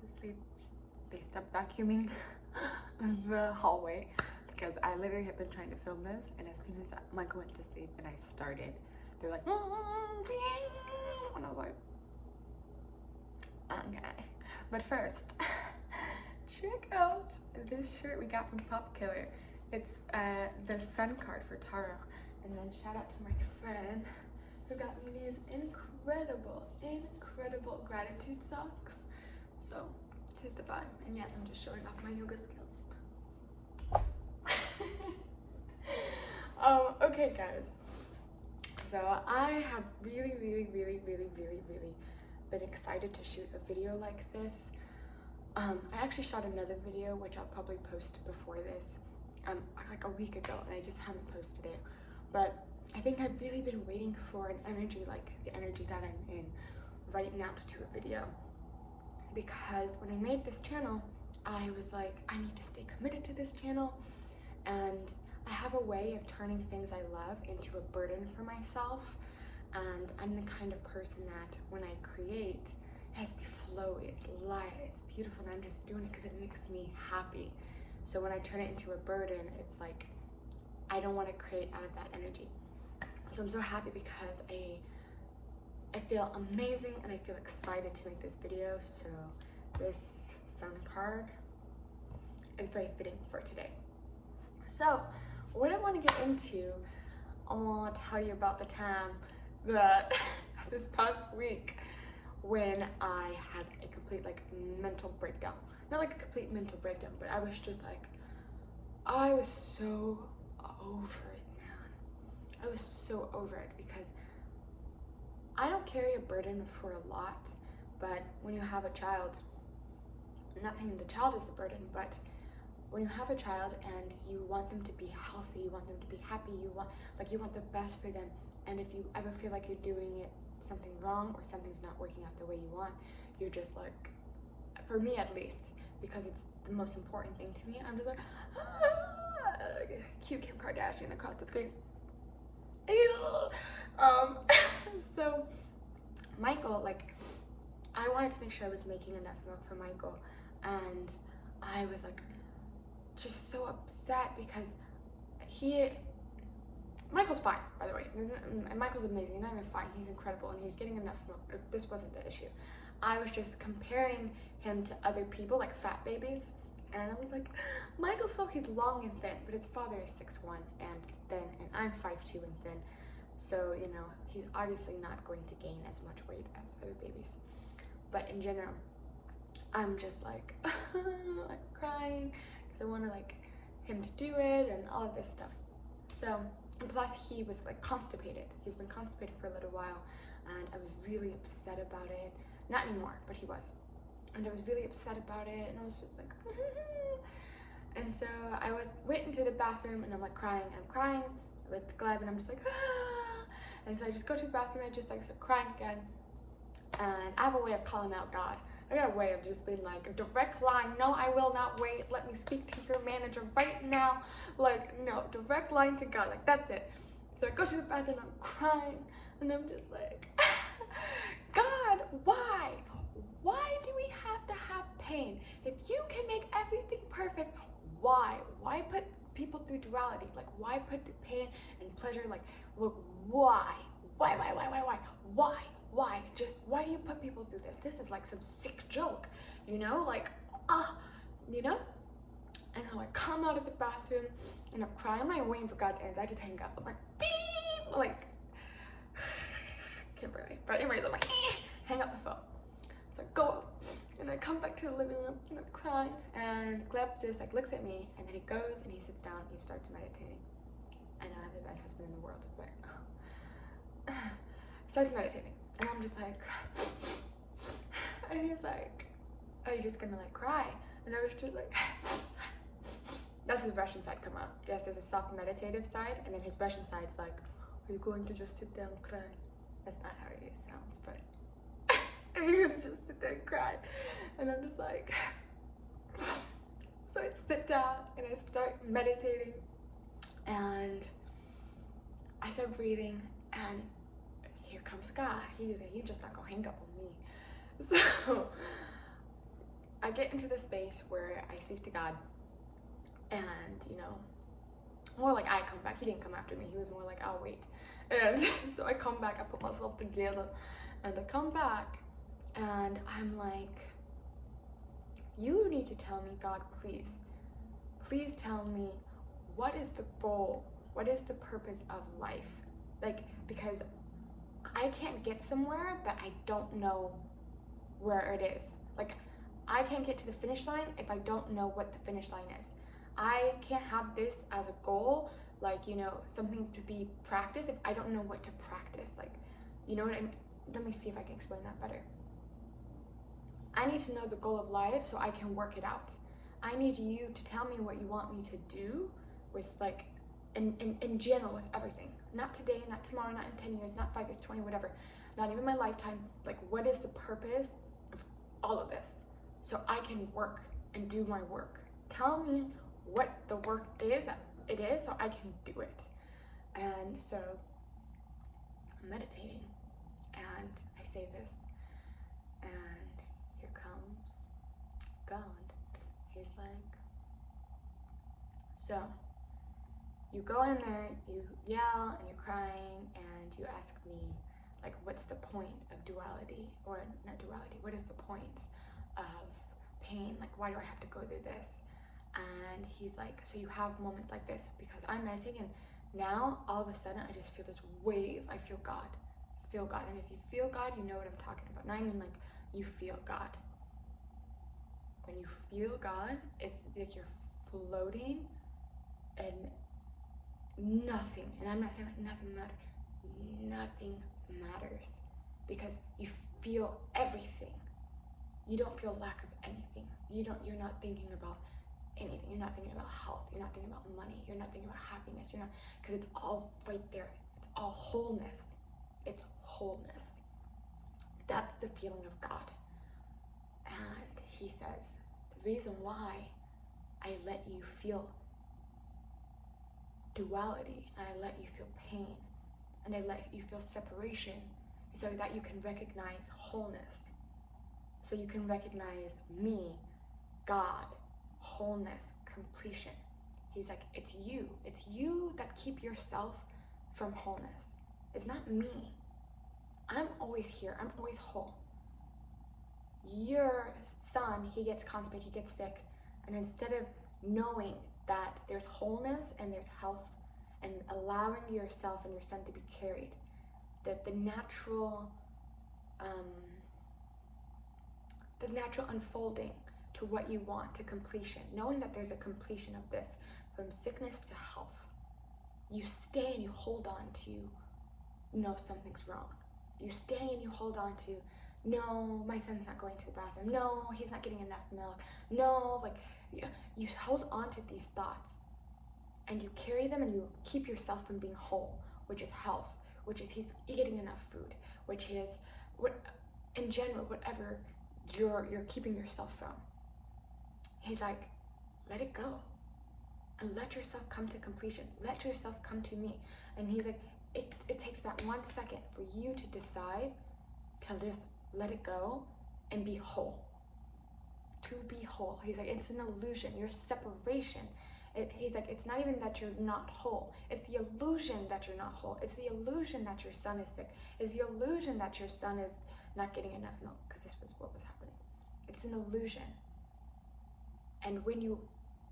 sleep, they stopped vacuuming the hallway because I literally have been trying to film this, and as soon as Michael went to sleep and I started, they're like, and I was like, okay. But first, check out this shirt we got from Pop Killer. It's the sun card for Taro. And then shout out to my friend who got me these incredible gratitude socks. So, tis the vibe. And yes, I'm just showing off my yoga skills. Okay guys. So I have really been excited to shoot a video like this. I actually shot another video, which I'll probably post before this, like a week ago, and I just haven't posted it. But I think I've really been waiting for an energy like the energy that I'm in right now to do a video. Because when I made this channel, I was like, I need to stay committed to this channel, and I have a way of turning things I love into a burden for myself. And I'm the kind of person that when I create, it has to be flowy, it's light, it's beautiful, and I'm just doing it because it makes me happy. So when I turn it into a burden, it's like, I don't want to create out of that energy. So I'm so happy because I feel amazing and I feel excited to make this video. So this sun card is very fitting for today. So what I want to get into, I want to tell you about the time that this past week when I had a complete like mental breakdown. Not like a complete mental breakdown, but I was just like, I was so over it, man. I was so over it because I don't carry a burden for a lot, but when you have a child, I'm not saying the child is the burden, but when you have a child and you want them to be healthy, you want them to be happy, you want the best for them, and if you ever feel like you're doing it something wrong or something's not working out the way you want, you're just like, for me at least, because it's the most important thing to me, I'm just like, cute Kim Kardashian across the screen. Ew. So Michael, like, I wanted to make sure I was making enough milk for Michael, and I was like just so upset because Michael's fine, by the way. Michael's amazing, not even fine, he's incredible, and he's getting enough milk. This wasn't the issue. I was just comparing him to other people, like fat babies, and I was like, he's long and thin, but his father is 6'1" and thin, and I'm 5'2" and thin. So, you know, he's obviously not going to gain as much weight as other babies. But in general, I'm just like, like crying, because I wanted like him to do it and all of this stuff. So, and plus he was like constipated. He's been constipated for a little while, and I was really upset about it. Not anymore, but he was. And I was really upset about it, and I was just like, and so I went into the bathroom, and I'm like crying, and I'm crying with Gleb, and I'm just like, and so I just go to the bathroom, and I just like start crying again, and I have a way of calling out God. I got a way of just being like, a direct line, no, I will not wait, let me speak to your manager right now, like, no, direct line to God, like, that's it. So I go to the bathroom, I'm crying, and I'm just like, God, why? Why do we have to have pain? If you can make everything perfect, why? Why put people through duality? Like, why put the pain and pleasure? Like, look, why? Why? Just, why do you put people through this? This is like some sick joke, you know? Like, you know? And so I come out of the bathroom, and I'm crying. I'm not even waiting for God to answer. I just hang up. I'm like, beep! Like, Kimberly. But anyways, I'm like, hang up the phone. So I go, and I come back to the living room, and I'm crying, and Gleb just like looks at me, and then he goes and he sits down and he starts meditating. I know I have the best husband in the world, but starts meditating, and I'm just like, and he's like, are you just gonna like cry? And I was just like, that's his Russian side come out. Yes, there's a soft meditative side, and then his Russian side's like, are you going to just sit down and cry? That's not how he sounds, but and you're gonna just sit there and cry. And I'm just like, so I sit down and I start meditating, and I start breathing, and here comes God. He's just not gonna hang up on me. So I get into the space where I speak to God, and more like I come back. He didn't come after me. He was more like, I'll wait. And so I come back, I put myself together, and I come back, and I'm like, you need to tell me, God, please tell me, what is the goal? What is the purpose of life? Like, because I can't get somewhere that I don't know where it is. Like, I can't get to the finish line if I don't know what the finish line is. I can't have this as a goal, like, something to be practiced if I don't know what to practice. Like, you know what I mean? Let me see if I can explain that better. I need to know the goal of life so I can work it out. I need you to tell me what you want me to do with, like, in general, with everything. Not today, not tomorrow, not in 10 years, not 5 years, 20, whatever. Not even my lifetime. Like, what is the purpose of all of this? So I can work and do my work. Tell me what the work is that it is so I can do it. And so I'm meditating, and I say this, and here comes God. He's like, so you go in there, you yell and you're crying, and you ask me, like, what's the point of duality? Or not duality, what is the point of pain? Like, why do I have to go through this? And he's like, so you have moments like this because I'm meditating, and now all of a sudden I just feel this wave. I feel God. And if you feel God, you know what I'm talking about. Not even like you feel God. When you feel God, it's like you're floating, and nothing, and I'm not saying like nothing matters, because you feel everything. You don't feel lack of anything. You're not thinking about anything. You're not thinking about health. You're not thinking about money. You're not thinking about happiness. You're not, because it's all right there. It's all wholeness. It's wholeness. That's the feeling of God. And he says, the reason why I let you feel duality, and I let you feel pain, and I let you feel separation, so that you can recognize wholeness. So you can recognize me, God, wholeness, completion. He's like, it's you that keep yourself from wholeness. It's not me. I'm always here. I'm always whole. Your son, he gets constipated, he gets sick, and instead of knowing that there's wholeness and there's health, and allowing yourself and your son to be carried, that the natural unfolding to what you want, to completion, knowing that there's a completion of this, from sickness to health, you stay and you hold on to, no, something's wrong. You stay and you hold on to, no, my son's not going to the bathroom, no, he's not getting enough milk, no, like, you hold on to these thoughts, and you carry them, and you keep yourself from being whole, which is health, which is he's getting enough food, which is what, in general, whatever you're keeping yourself from. He's like, let it go, and let yourself come to completion. Let yourself come to me. And he's like, it takes that 1 second for you to decide to just let it go and be whole. To be whole. He's like, it's an illusion. Your separation. He's like, it's not even that you're not whole. It's the illusion that you're not whole. It's the illusion that your son is sick. It's the illusion that your son is not getting enough milk, because this was what was happening. It's an illusion. And when you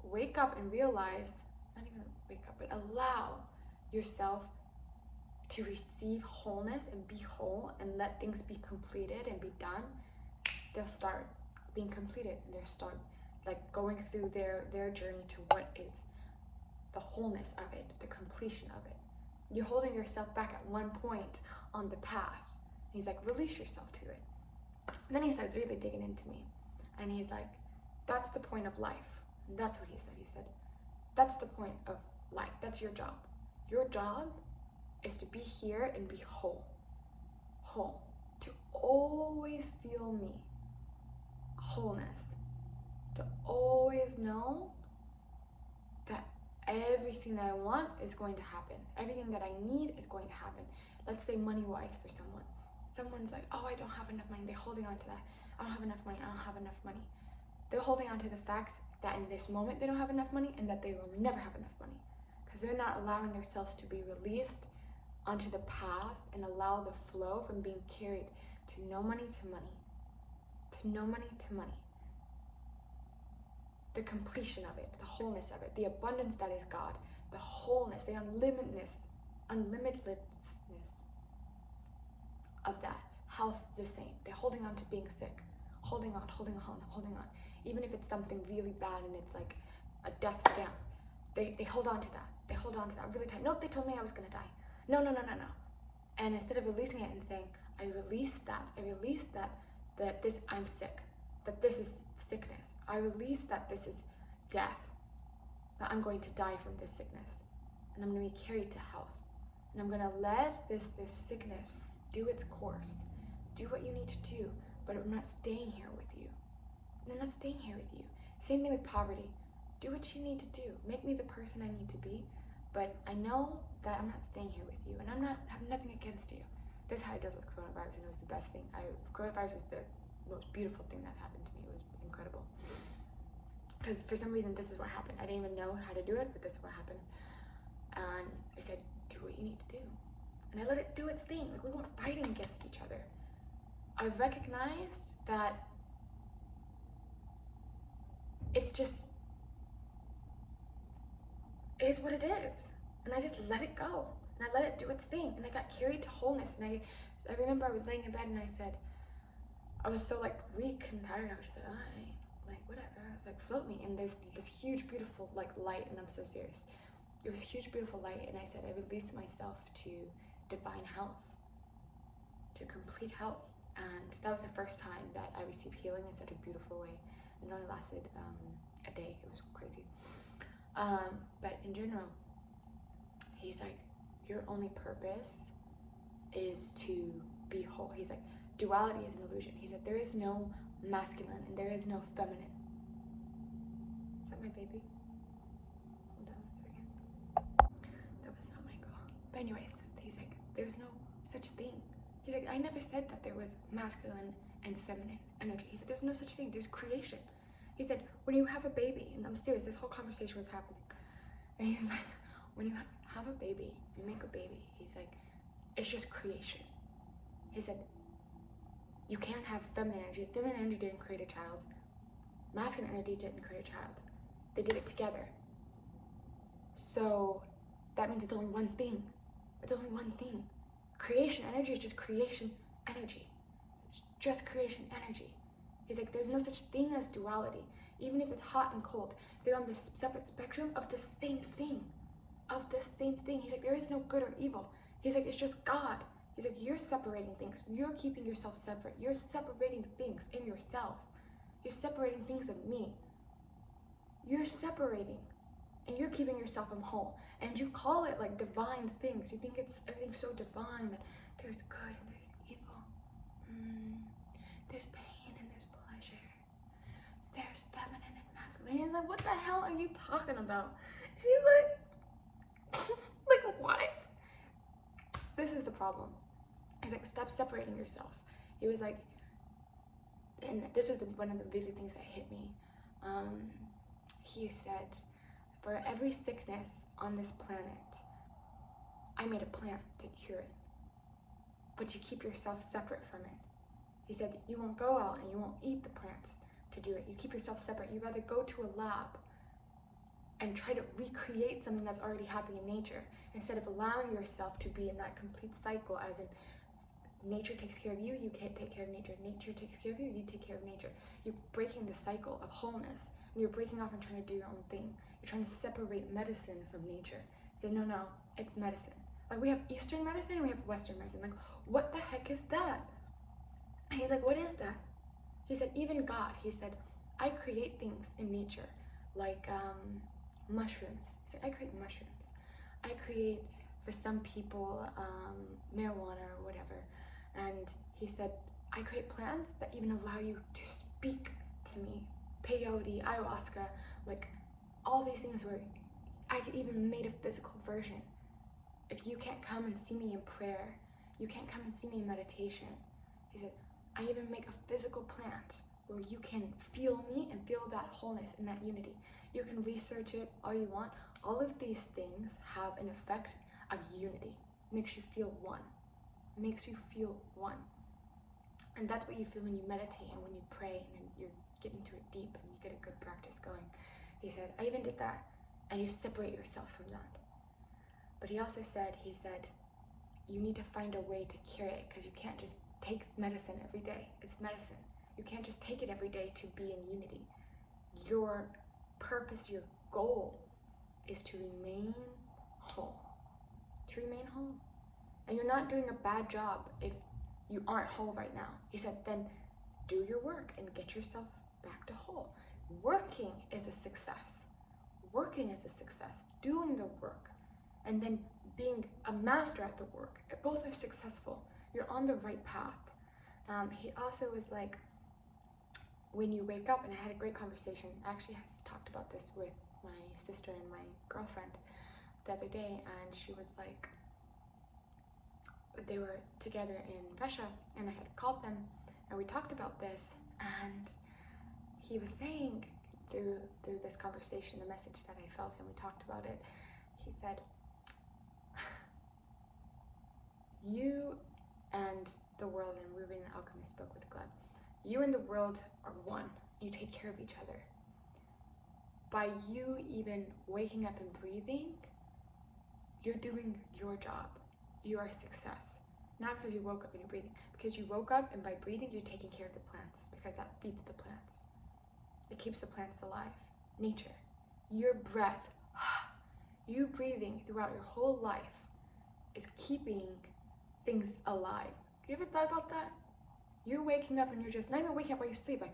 wake up and realize, not even wake up, but allow yourself to receive wholeness and be whole and let things be completed and be done, they'll start being completed, and they'll start like going through their journey to what is the wholeness of it, the completion of it. You're holding yourself back at one point on the path. He's like, release yourself to it. And then he starts really digging into me, and he's like, that's the point of life. And that's what he said. He said, that's the point of life. That's your job. Your job is to be here and be whole. Whole. To always feel me. Wholeness. To always know that everything that I want is going to happen. Everything that I need is going to happen. Let's say money-wise for someone. Someone's like, oh, I don't have enough money. They're holding on to that. I don't have enough money. I don't have enough money. They're holding on to the fact that in this moment they don't have enough money and that they will never have enough money, because they're not allowing themselves to be released onto the path and allow the flow from being carried to no money to money, to no money to money. The completion of it, the wholeness of it, the abundance that is God, the wholeness, the unlimitedness of that. Health the same. They're holding on to being sick, holding on. Even if it's something really bad and it's like a death stamp, they hold on to that. They hold on to that really tight. Nope, they told me I was gonna die. No. And instead of releasing it and saying, I release that this, I'm sick, that this is sickness. I release that this is death, that I'm going to die from this sickness, and I'm going to be carried to health. And I'm going to let this sickness do its course. Do what you need to do, but I'm not staying here with you. I'm not staying here with you. Same thing with poverty. Do what you need to do. Make me the person I need to be, but I know that I'm not staying here with you, and I have nothing against you. This is how I dealt with coronavirus, and it was the best thing. Coronavirus was the most beautiful thing that happened to me. It was incredible. Because for some reason, this is what happened. I didn't even know how to do it, but this is what happened. And I said, do what you need to do. And I let it do its thing. Like, we weren't fighting against each other. I recognized that it's just, it is what it is. And I just let it go. And I let it do its thing. And I got carried to wholeness. And I remember I was laying in bed and I said, I was so like weak and tired. I was just like, whatever, like float me. And there's this huge, beautiful like light, and I'm so serious. It was a huge, beautiful light, and I said, I released myself to divine health, to complete health. And that was the first time that I received healing in such a beautiful way. And it only lasted a day. It was crazy. But in general, he's like, your only purpose is to be whole. He's like, duality is an illusion. He said, there is no masculine and there is no feminine. Is that my baby? Hold on 1 second. That was not my girl. But anyways, he's like, there's no such thing. He's like, I never said that there was masculine and feminine energy. He said, there's no such thing. There's creation. He said, when you have a baby, and I'm serious, this whole conversation was happening. And he's like, when you have a baby, you make a baby. He's like, it's just creation. He said, you can't have feminine energy. Feminine energy didn't create a child. Masculine energy didn't create a child. They did it together. So that means it's only one thing. It's only one thing. Creation energy is just creation energy. It's just creation energy. He's like, there's no such thing as duality. Even if it's hot and cold, they're on the separate spectrum of the same thing. Of the same thing. He's like, there is no good or evil. He's like, it's just God. He's like, you're separating things. You're keeping yourself separate. You're separating things in yourself. You're separating things of me. You're separating. And you're keeping yourself from whole. And you call it like divine things. You think it's everything's so divine that there's good and there's evil. There's pain and there's pleasure. There's feminine and masculine. He's like, what the hell are you talking about? He's like, like what? This is the problem. He's like, stop separating yourself. He was like, and this was one of the really things that hit me. He said, for every sickness on this planet, I made a plant to cure it. But you keep yourself separate from it. He said, you won't go out and you won't eat the plants to do it. You keep yourself separate. You'd rather go to a lab and try to recreate something that's already happening in nature, instead of allowing yourself to be in that complete cycle, as in nature takes care of you, you can't take care of nature. Nature takes care of you, you take care of nature. You're breaking the cycle of wholeness, and you're breaking off and trying to do your own thing. You're trying to separate medicine from nature. Say, no, it's medicine. Like, we have Eastern medicine and we have Western medicine. Like, what the heck is that? And he's like, what is that? He said, even God, he said, I create things in nature, like mushrooms. He said, I create mushrooms. I create, for some people, marijuana or whatever. And he said, I create plants that even allow you to speak to me. Peyote, ayahuasca, like all these things where I could even made a physical version. If you can't come and see me in prayer, you can't come and see me in meditation. He said, I even make a physical plant where where you can feel me and feel that wholeness and that unity. You can research it all you want. All of these things have an effect of unity. It makes you feel one. It makes you feel one. And that's what you feel when you meditate and when you pray and you're getting into it deep and you get a good practice going. He said, I even did that, and you separate yourself from that. But he also said, you need to find a way to cure it, because you can't just take medicine every day. It's medicine. You can't just take it every day to be in unity. Your purpose, your goal is to remain whole. To remain whole. And you're not doing a bad job if you aren't whole right now. He said, then do your work and get yourself back to whole. Working is a success. Working is a success. Doing the work and then being a master at the work. Both are successful. You're on the right path. He also was like, when you wake up, and I had a great conversation, I actually talked about this with my sister and my girlfriend the other day, and she was like, they were together in Russia, and I had called them, and we talked about this, and he was saying through this conversation, the message that I felt, and we talked about it, he said, you and the world, and we're reading The Alchemist book with Gleb, you and the world are one. You take care of each other. By you even waking up and breathing, you're doing your job. You are a success. Not because you woke up and you're breathing, because you woke up and by breathing, you're taking care of the plants, because that feeds the plants. It keeps the plants alive. Nature. Your breath, you breathing throughout your whole life is keeping things alive. You ever thought about that? You're waking up and you're just, not even waking up while you sleep, like,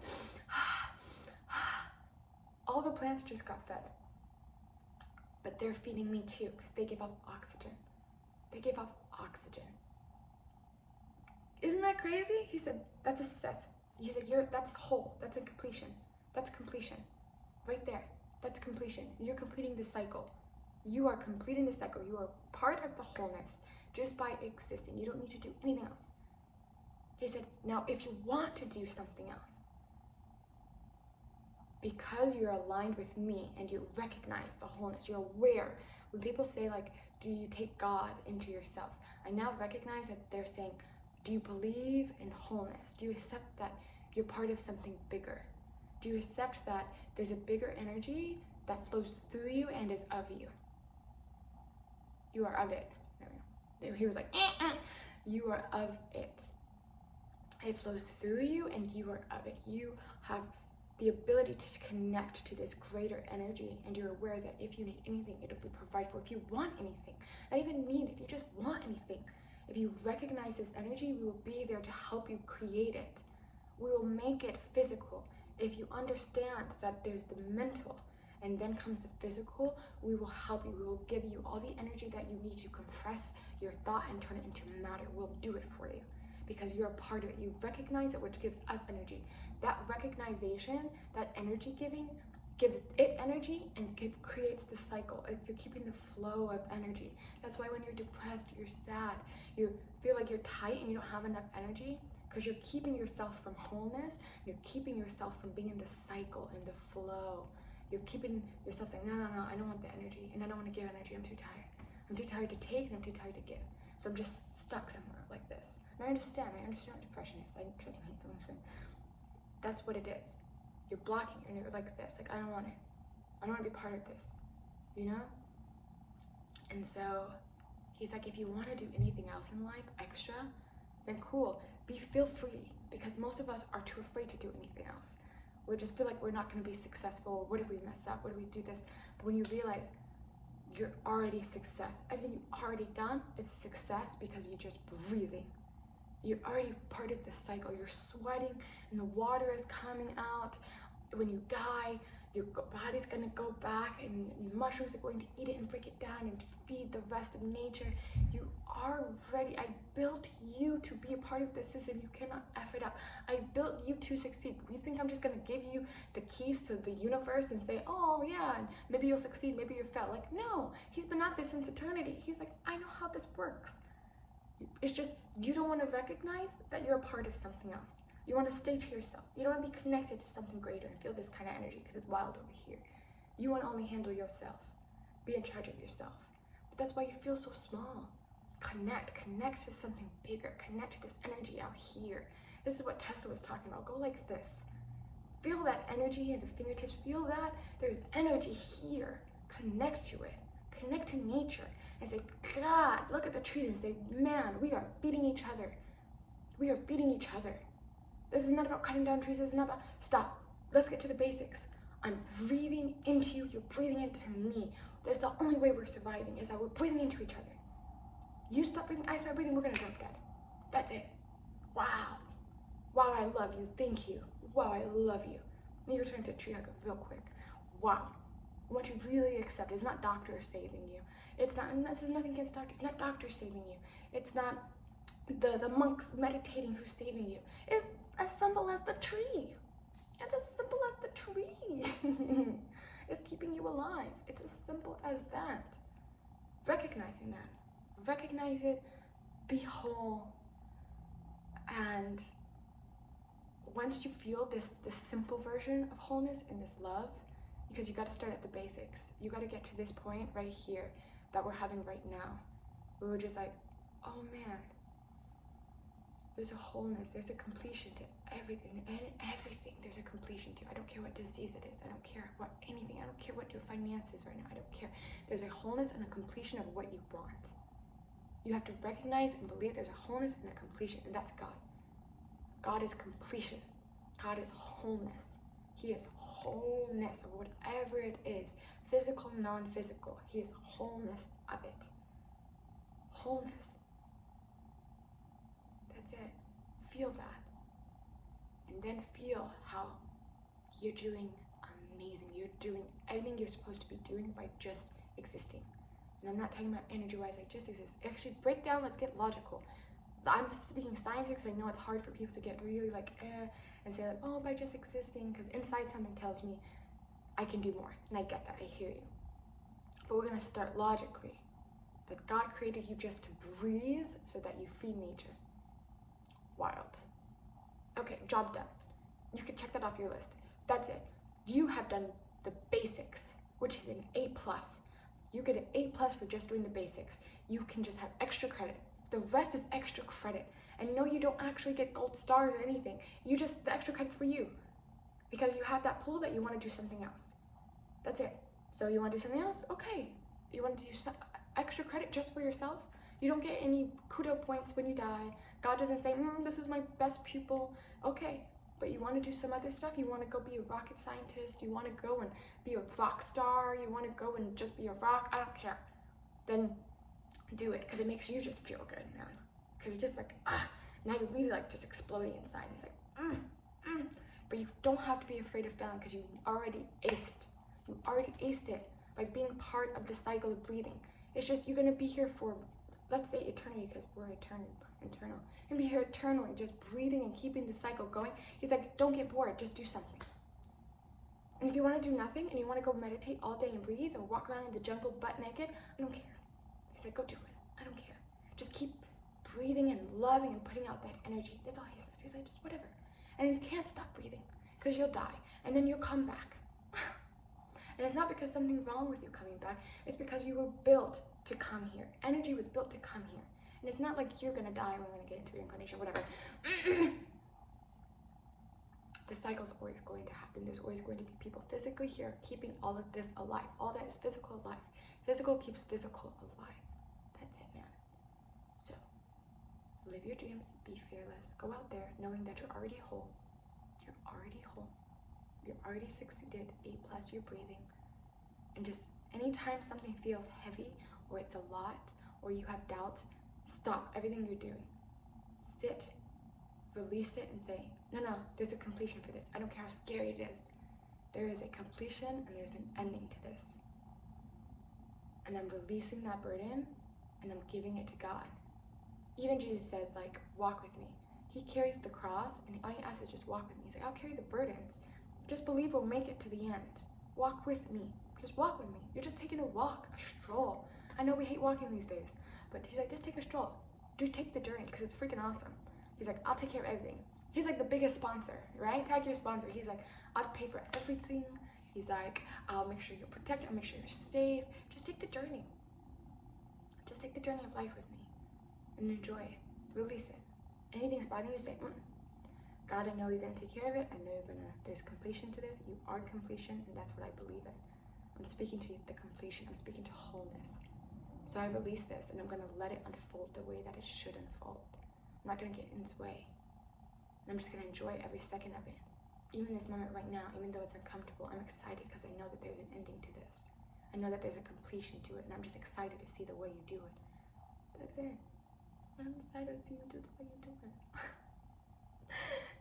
all the plants just got fed. But they're feeding me too, because they give off oxygen. They give off oxygen. Isn't that crazy? He said, that's a success. He said, that's whole, that's a completion. That's completion, right there. That's completion. You're completing the cycle. You are completing the cycle. You are part of the wholeness just by existing. You don't need to do anything else. He said, now if you want to do something else, because you're aligned with me and you recognize the wholeness, you're aware. When people say like, do you take God into yourself? I now recognize that they're saying, do you believe in wholeness? Do you accept that you're part of something bigger? Do you accept that there's a bigger energy that flows through you and is of you? You are of it. He was like, you are of it. It flows through you and you are of it. You have the ability to connect to this greater energy, and you're aware that if you need anything, it'll be provided for. If you want anything, not even need, if you just want anything, if you recognize this energy, we will be there to help you create it. We will make it physical. If you understand that there's the mental and then comes the physical, we will help you. We will give you all the energy that you need to compress your thought and turn it into matter. We'll do it for you because you're a part of it. You recognize it, which gives us energy. That recognition, that energy giving, gives it energy and creates the cycle. You're keeping the flow of energy. That's why when you're depressed, you're sad, you feel like you're tight and you don't have enough energy, because you're keeping yourself from wholeness. You're keeping yourself from being in the cycle, in the flow. You're keeping yourself saying, no, I don't want the energy, and I don't want to give energy. I'm too tired. I'm too tired to take, and I'm too tired to give. So I'm just stuck somewhere like this. And I understand what depression is. Trust me, I'm saying. That's what it is. You're blocking, and you're like this. Like, I don't want it. I don't want to be part of this, you know? And so he's like, if you want to do anything else in life extra, then cool. Feel free, because most of us are too afraid to do anything else. We just feel like we're not going to be successful. What if we mess up? What if we do this? But when you realize you're already success, everything you've already done is a success because you're just breathing. You're already part of the cycle. You're sweating and the water is coming out. When you die, your body's going to go back and mushrooms are going to eat it and break it down and feed the rest of nature. You are ready. I built you to be a part of this system. You cannot F it up. I built you to succeed. You think I'm just going to give you the keys to the universe and say, oh yeah, maybe you'll succeed, maybe you'll fail. Like, no, he's been at this since eternity. He's like, I know how this works. It's just, you don't want to recognize that you're a part of something else. You want to stay to yourself. You don't want to be connected to something greater and feel this kind of energy because it's wild over here. You want to only handle yourself. Be in charge of yourself. But that's why you feel so small. Connect to something bigger. Connect to this energy out here. This is what Tesla was talking about. Go like this. Feel that energy in the fingertips. Feel that. There's energy here. Connect to it. Connect to nature. And say, God, look at the trees and say, man, we are feeding each other. We are feeding each other. This is not about cutting down trees. This is not about, stop. Let's get to the basics. I'm breathing into you. You're breathing into me. That's the only way we're surviving, is that we're breathing into each other. You stop breathing, I stop breathing, we're gonna drop dead. That's it. Wow. Wow, I love you. Thank you. Wow, I love you. Let me return to tree hugger real quick. Wow. I want you to really accept it's not doctors saving you. It's not, and this is nothing against doctors. It's not doctors saving you. It's not the monks meditating who's saving you. It's as simple as the tree. It's as simple as the tree. It's keeping you alive. It's as simple as that. Recognizing that. Recognize it, be whole, and once you feel this simple version of wholeness and this love, because you got to start at the basics. You got to get to this point right here that we're having right now. We were just like, oh man, there's a wholeness, there's a completion to everything, and everything there's a completion to. I don't care what disease it is, I don't care what anything, I don't care what your finances right now, I don't care. There's a wholeness and a completion of what you want. You have to recognize and believe there's a wholeness and a completion, and that's God. God is completion. God is wholeness. He is wholeness of whatever it is, physical, non-physical. He is wholeness of it. Wholeness. That's it. Feel that. And then feel how you're doing amazing. You're doing everything you're supposed to be doing by just existing. And I'm not talking about energy-wise, like just exist. Actually, break down, let's get logical. I'm speaking science here because I know it's hard for people to get really like, and say like, oh, by just existing, because inside something tells me I can do more. And I get that, I hear you. But we're gonna start logically. That God created you just to breathe so that you feed nature. Wild. Okay, job done. You can check that off your list. That's it. You have done the basics, which is an A+. You get an A+ for just doing the basics. You can just have extra credit. The rest is extra credit. And no, you don't actually get gold stars or anything. You just, the extra credit's for you. Because you have that pull that you want to do something else. That's it. So you want to do something else? Okay. You want to do some extra credit just for yourself? You don't get any kudo points when you die. God doesn't say, this was my best pupil. Okay. But you want to do some other stuff? You want to go be a rocket scientist? You want to go and be a rock star? You want to go and just be a rock? I don't care. Then do it, because it makes you just feel good, man. Because it's just like, now you're really like just exploding inside. It's like, But you don't have to be afraid of failing, because you already aced. You already aced it by being part of the cycle of breathing. It's just you're going to be here for, let's say eternity, because we're eternal. And be here eternally, just breathing and keeping the cycle going. He's like, don't get bored, just do something. And if you want to do nothing and you want to go meditate all day and breathe and walk around in the jungle butt naked, I don't care. He's like, go do it. I don't care. Just keep breathing and loving and putting out that energy. That's all he says. He's like, just whatever. And you can't stop breathing because you'll die. And then you'll come back. And it's not because something's wrong with you coming back. It's because you were built to come here. Energy was built to come here. And it's not like you're going to die and we're going to get into reincarnation, whatever. The cycle's always going to happen. There's always going to be people physically here keeping all of this alive. All that is physical alive. Physical keeps physical alive. That's it, man. So, live your dreams. Be fearless. Go out there knowing that you're already whole. You're already whole. You're already succeeded. A+, you're breathing. And just anytime something feels heavy or it's a lot or you have doubts, stop everything you're doing. Sit, release it, and say, no, there's a completion for this. I don't care how scary it is. There is a completion and there's an ending to this. And I'm releasing that burden and I'm giving it to God. Even Jesus says, like, walk with me. He carries the cross and all he asks is just walk with me. He's like, I'll carry the burdens. Just believe we'll make it to the end. Walk with me. Just walk with me. You're just taking a walk, a stroll. I know we hate walking these days, but he's like, just take a stroll. Just take the journey because it's freaking awesome. He's like, I'll take care of everything. He's like the biggest sponsor, right? Tag your sponsor. He's like, I'll pay for everything. He's like, I'll make sure you're protected. I'll make sure you're safe. Just take the journey. Just take the journey of life with me and enjoy it. Release it. Anything's bothering you, say, God, I know you're going to take care of it. I know there's completion to this. You are completion, and that's what I believe in. I'm speaking to the completion. I'm speaking to wholeness. So I release this, and I'm going to let it unfold the way that it should unfold. I'm not going to get in its way. And I'm just going to enjoy every second of it. Even this moment right now, even though it's uncomfortable, I'm excited because I know that there's an ending to this. I know that there's a completion to it, and I'm just excited to see the way you do it. That's it. I'm excited to see you do the way you do it.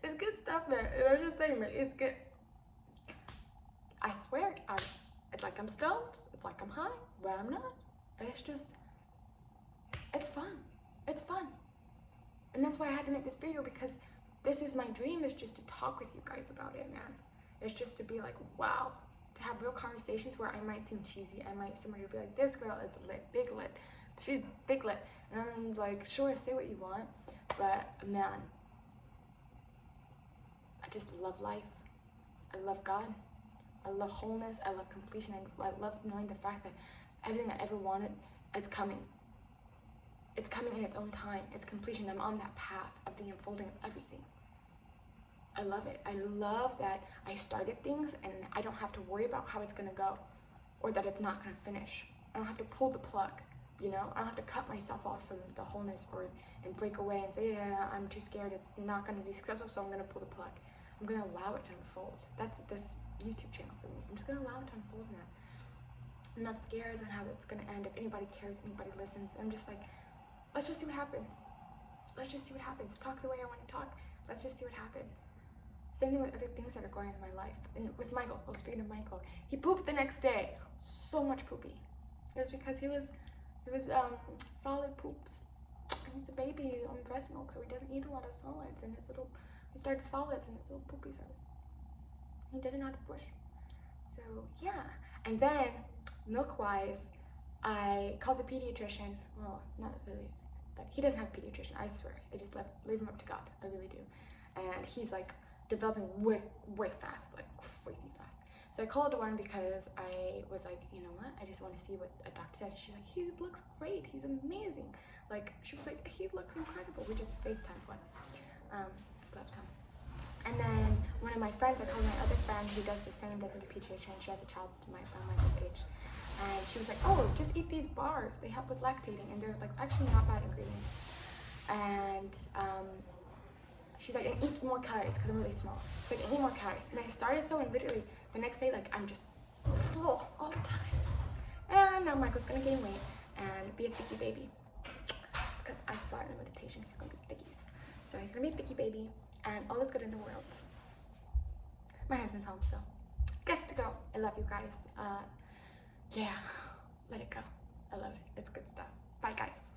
It's good stuff, man. And I'm just saying, like, it's good. I swear, it's like I'm stoned. It's like I'm high, but I'm not. It's just, it's fun. It's fun. And that's why I had to make this video, because this is my dream, is just to talk with you guys about it, man. It's just to be like, wow, to have real conversations where I might seem cheesy. Somebody would be like, this girl is lit, big lit. She's big lit. And I'm like, sure, say what you want. But man, I just love life. I love God. I love wholeness. I love completion. I love knowing the fact that everything I ever wanted, it's coming. It's coming in its own time. It's completion. I'm on that path of the unfolding of everything. I love it. I love that I started things and I don't have to worry about how it's going to go or that it's not going to finish. I don't have to pull the plug, you know? I don't have to cut myself off from the wholeness and break away and say, yeah, I'm too scared. It's not going to be successful, so I'm going to pull the plug. I'm going to allow it to unfold. That's this YouTube channel for me. I'm just going to allow it to unfold, man. I'm not scared on how it's going to end. If anybody cares, anybody listens. I'm just like, let's just see what happens. Let's just see what happens. Talk the way I want to talk. Let's just see what happens. Same thing with other things that are going on in my life. And with Michael, speaking of Michael, he pooped the next day. So much poopy. It was because he was solid poops. And he's a baby on breast milk, so he doesn't eat a lot of solids. And he started solids and his little poopies are. He doesn't know how to push. So yeah. And then, milk-wise, I called the pediatrician. Well, not really. Like, he doesn't have a pediatrician, I swear. I just leave him up to God. I really do. And he's like developing way fast, like crazy fast. So I called one because I was like, you know what? I just want to see what a doctor said. She's like, he looks great. He's amazing. Like, she was like, he looks incredible. We just FaceTimed one. And then one of my friends, I called my other friend who does the same, does a pediatrician. She has a child around Michael's age. And she was like, oh, just eat these bars. They help with lactating. And they're like actually not bad ingredients. And she's like, and eat more calories because I'm really small. She's like, eat more calories. And I started so, and literally the next day, like, I'm just full all the time. And now Michael's gonna gain weight and be a thicky baby. Because I saw in the meditation he's gonna be thickies. So he's gonna be a thicky baby and all is good in the world. My husband's home, so gets to go. I love you guys. Yeah, let it go. I love it. It's good stuff. Bye, guys.